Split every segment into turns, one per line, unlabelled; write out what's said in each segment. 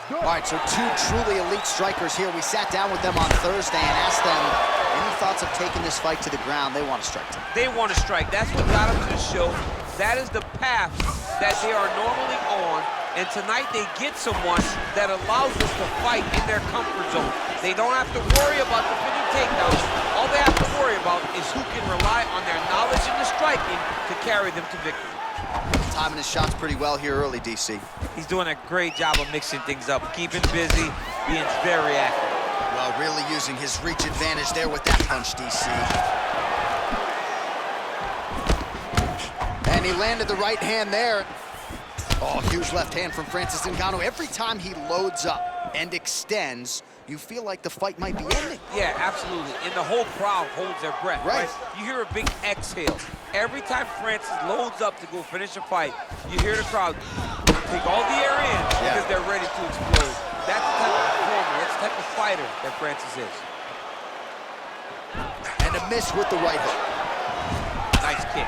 All right, so two truly elite strikers here. We sat down with them on Thursday and asked them any thoughts of taking this fight to the ground. They want to strike tonight.
They want to strike. That's what got them to the show. That is the path that they are normally on. And tonight they get someone that allows us to fight in their comfort zone. They don't have to worry about defending takedowns. All they have to worry about is who can rely on their knowledge in the striking to carry them to victory.
Timing his shots pretty well here early, DC.
He's doing a great job of mixing things up, keeping busy, being very active.
Well, really using his reach advantage there with that punch, DC. And he landed the right hand there. Oh, huge left hand from Francis Ngannou. Every time he loads up and extends, you feel like the fight might be ending.
Yeah, absolutely. And the whole crowd holds their breath, right? You hear a big exhale. Every time Francis loads up to go finish a fight, you hear the crowd take all the air in because they're ready to explode. That's the type of performer, that's the type of fighter that Francis is.
And a miss with the right hook.
Nice kick.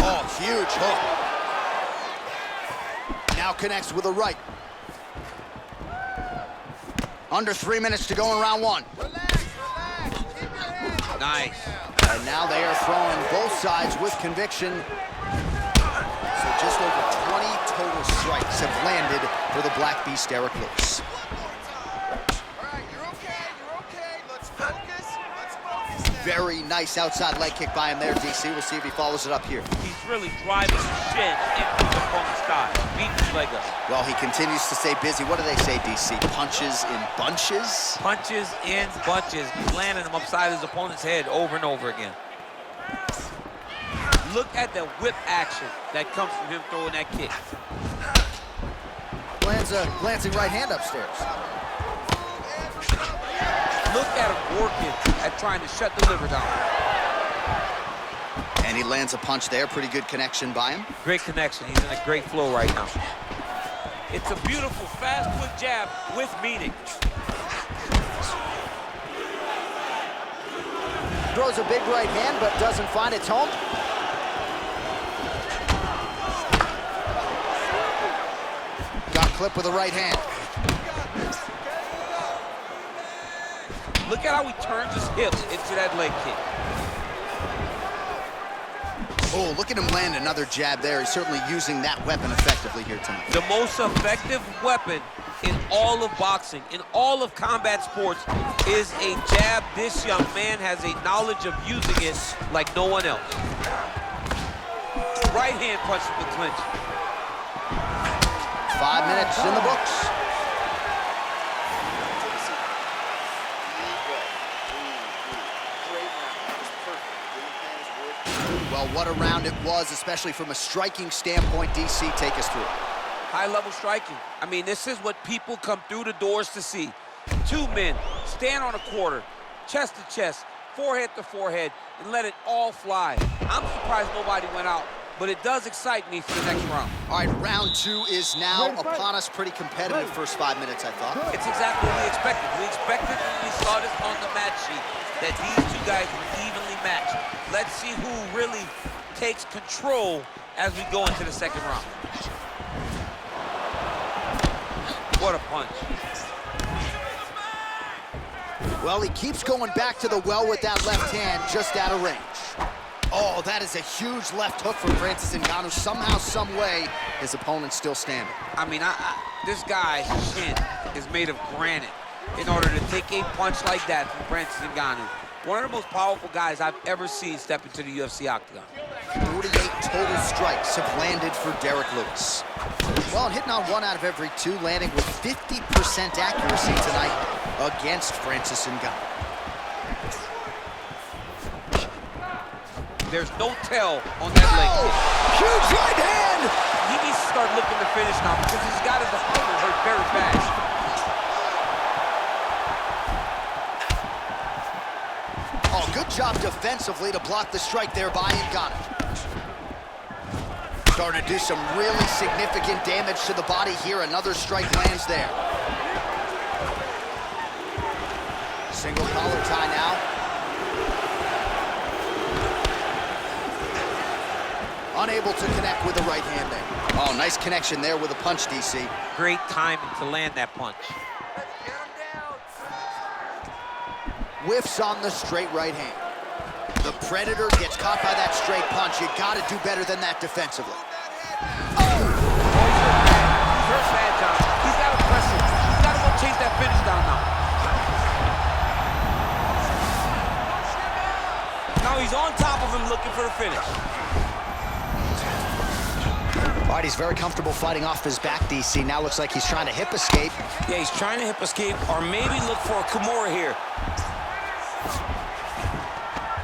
Oh, huge hook. Now connects with a right. Under 3 minutes to go in round one.
Relax, relax. Keep your hands up.
Nice.
And now they are throwing both sides with conviction. So just over 20 total strikes have landed for the Black Beast, Derrick Lewis.
All right, you're okay, you're okay. Let's focus now.
Very nice outside leg kick by him there, DC. We'll see if he follows it up here.
He's really driving the shin into his opponent's thigh, beating his leg up.
Well, he continues to stay busy. What do they say, DC? Punches in bunches?
Punches in bunches. He's landing them upside his opponent's head over and over again. Look at the whip action that comes from him throwing that kick.
Lands a glancing right hand upstairs.
Look at him working at trying to shut the liver down.
And he lands a punch there. Pretty good connection by him.
Great connection. He's in a great flow right now. It's a beautiful, fast, quick jab with meaning.
Throws a big right hand, but doesn't find its home. Got clipped with a right hand.
Look at how he turns his hips into that leg kick.
Oh, look at him land another jab there. He's certainly using that weapon effectively here tonight.
The most effective weapon in all of boxing, in all of combat sports, is a jab. This young man has a knowledge of using it like no one else. Right hand punch with clinch.
5 minutes in the books. Well, what a round it was, especially from a striking standpoint. DC, take us through it.
High-level striking. I mean, this is what people come through the doors to see. Two men stand on a quarter, chest to chest, forehead to forehead, and let it all fly. I'm surprised nobody went out, but it does excite me for the next round.
All right, round two is now upon us. Pretty competitive first 5 minutes, I thought.
It's exactly what we expected. We expected when we saw this on the match sheet that these two guys were evenly matched. Let's see who really takes control as we go into the second round. What a punch.
Well, he keeps going back to the well with that left hand, just out of range. Oh, that is a huge left hook from Francis Ngannou. Somehow, some way, his opponent's still standing.
I mean, this guy's chin is made of granite in order to take a punch like that from Francis Ngannou. One of the most powerful guys I've ever seen step into the UFC octagon.
48 total strikes have landed for Derrick Lewis. Well, and hitting on 1 out of every 2, landing with 50% accuracy tonight against Francis Ngannou.
There's no tell on that leg kick.
Huge right hand!
He needs to start looking to finish now because he's got his opponent hurt very fast.
Oh, good job defensively to block the strike there by Ngannou. Starting to do some really significant damage to the body here. Another strike lands there. Single collar tie now. Unable to connect with the right hand there. Oh, nice connection there with a punch, DC.
Great timing to land that punch.
Let's get him down.
Whiffs on the straight right hand. The Predator gets caught by that straight punch. You got to do better than that defensively.
He's hurt bad, John. He's got to press it. He's got to go chase that finish down now.
Now he's on top of him looking for the finish.
All right, he's very comfortable fighting off his back, DC. Now looks like he's trying to hip escape.
Yeah, he's trying to hip escape or maybe look for a Kimura here.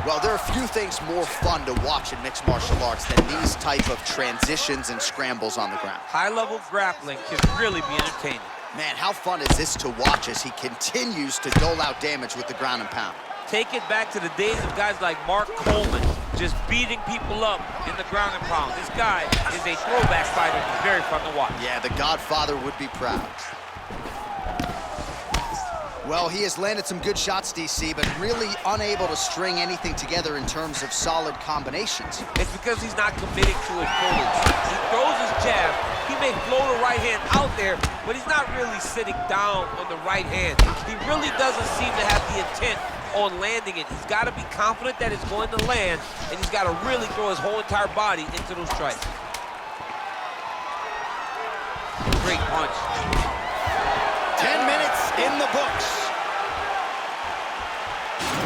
Well, there are few things more fun to watch in mixed martial arts than these type of transitions and scrambles on the ground.
High-level grappling can really be entertaining.
Man, how fun is this to watch as he continues to dole out damage with the ground and pound?
Take it back to the days of guys like Mark Coleman, just beating people up in the ground and pound. This guy is a throwback fighter. He's very fun to watch.
Yeah, the Godfather would be proud. Well, he has landed some good shots, DC, but really unable to string anything together in terms of solid combinations.
It's because he's not committing to his bullets. He throws his jab. He may float a right hand out there, but he's not really sitting down on the right hand. He really doesn't seem to have the intent on landing it. He's got to be confident that it's going to land, and he's got to really throw his whole entire body into those strikes. Great punch.
10 minutes in the books.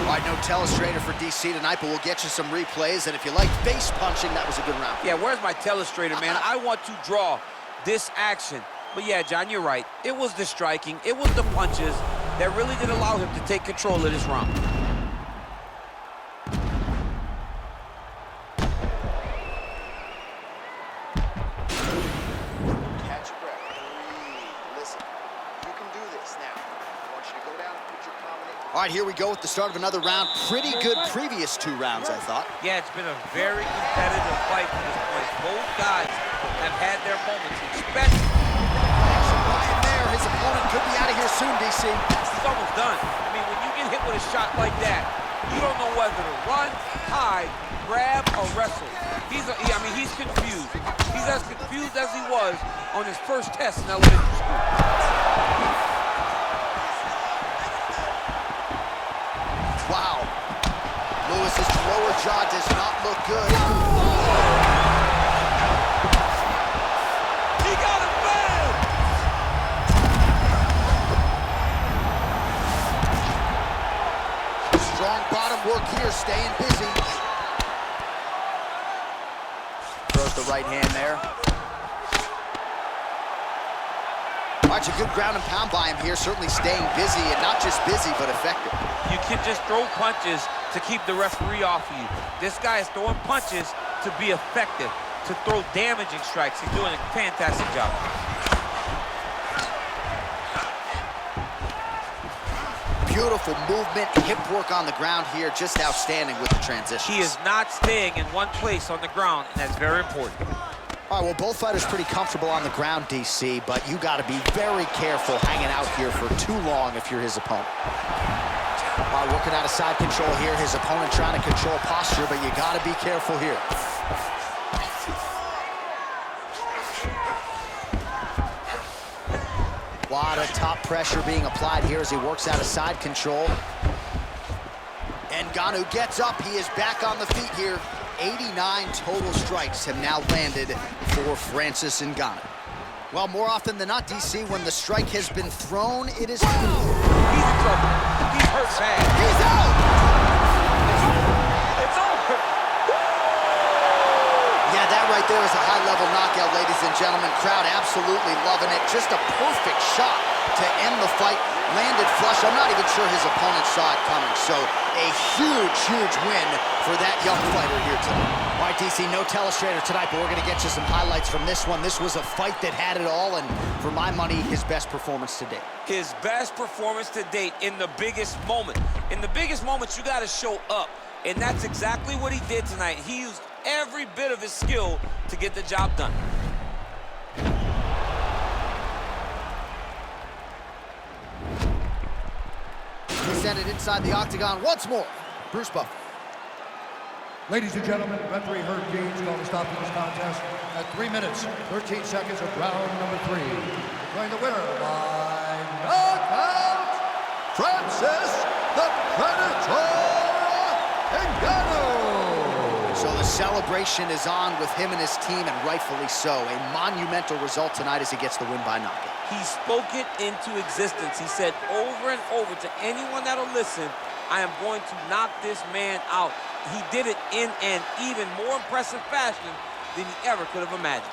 All right, no telestrator for DC tonight, but we'll get you some replays. And if you like face punching, that was a good round.
Yeah, where's my telestrator, man? I want to draw this action. But yeah, John, you're right. It was the striking, it was the punches that really did allow him to take control of this round.
Catch your breath. Breathe. Listen, you can do this now. I want you to go down and put your combination.
All right, here we go with the start of another round. Pretty good previous two rounds, I thought.
Yeah, it's been a very competitive fight to this point. Both guys have had their moments, especially.
There, his opponent could be out of here soon, DC.
He's almost done. I mean, when you get hit with a shot like that, you don't know whether to run, hide, grab, or wrestle. He's confused. He's as confused as he was on his first test in elementary school.
Wow. Lewis's lower jaw does not look good.
He got it bad!
Strong bottom work here, staying busy. Throws the right hand there. All right, a good ground and pound by him here, certainly staying busy, and not just busy, but effective.
You can just throw punches to keep the referee off of you. This guy is throwing punches to be effective, to throw damaging strikes. He's doing a fantastic job.
Beautiful movement, hip work on the ground here, just outstanding with the transition.
He is not staying in one place on the ground, and that's very important.
All right, well, both fighters pretty comfortable on the ground, DC, but you got to be very careful hanging out here for too long if you're his opponent. All right, working out of side control here. His opponent trying to control posture, but you got to be careful here. A lot of top pressure being applied here as he works out of side control. Ngannou gets up. He is back on the feet here. 89 total strikes have now landed for Francis Ngannou. Well, more often than not, DC, when the strike has been thrown, it is...
He's in trouble. He's hurt bad.
He's out!
It's over.
Yeah, that right there is a high-level knockout, ladies and gentlemen. Crowd absolutely loving it. Just a perfect shot to end the fight. Landed flush. I'm not even sure his opponent saw it coming. So a huge, huge win for that young fighter here tonight. All right, DC, no telestrator tonight, but we're going to get you some highlights from this one. This was a fight that had it all, and for my money, his best performance to date.
His best performance to date in the biggest moment. In the biggest moments, you got to show up. And that's exactly what he did tonight. He used every bit of his skill to get the job done.
He sent it inside the octagon once more. Bruce Buffer.
Ladies and gentlemen, referee Herb Dean's going to stop this contest at 3 minutes, 13 seconds of round number 3. Declaring the winner by knockout, Francis the Predator Ngannou.
So the celebration is on with him and his team, and rightfully so. A monumental result tonight as he gets the win by knockout.
He spoke it into existence. He said over and over to anyone that'll listen, I am going to knock this man out. He did it in an even more impressive fashion than he ever could have imagined.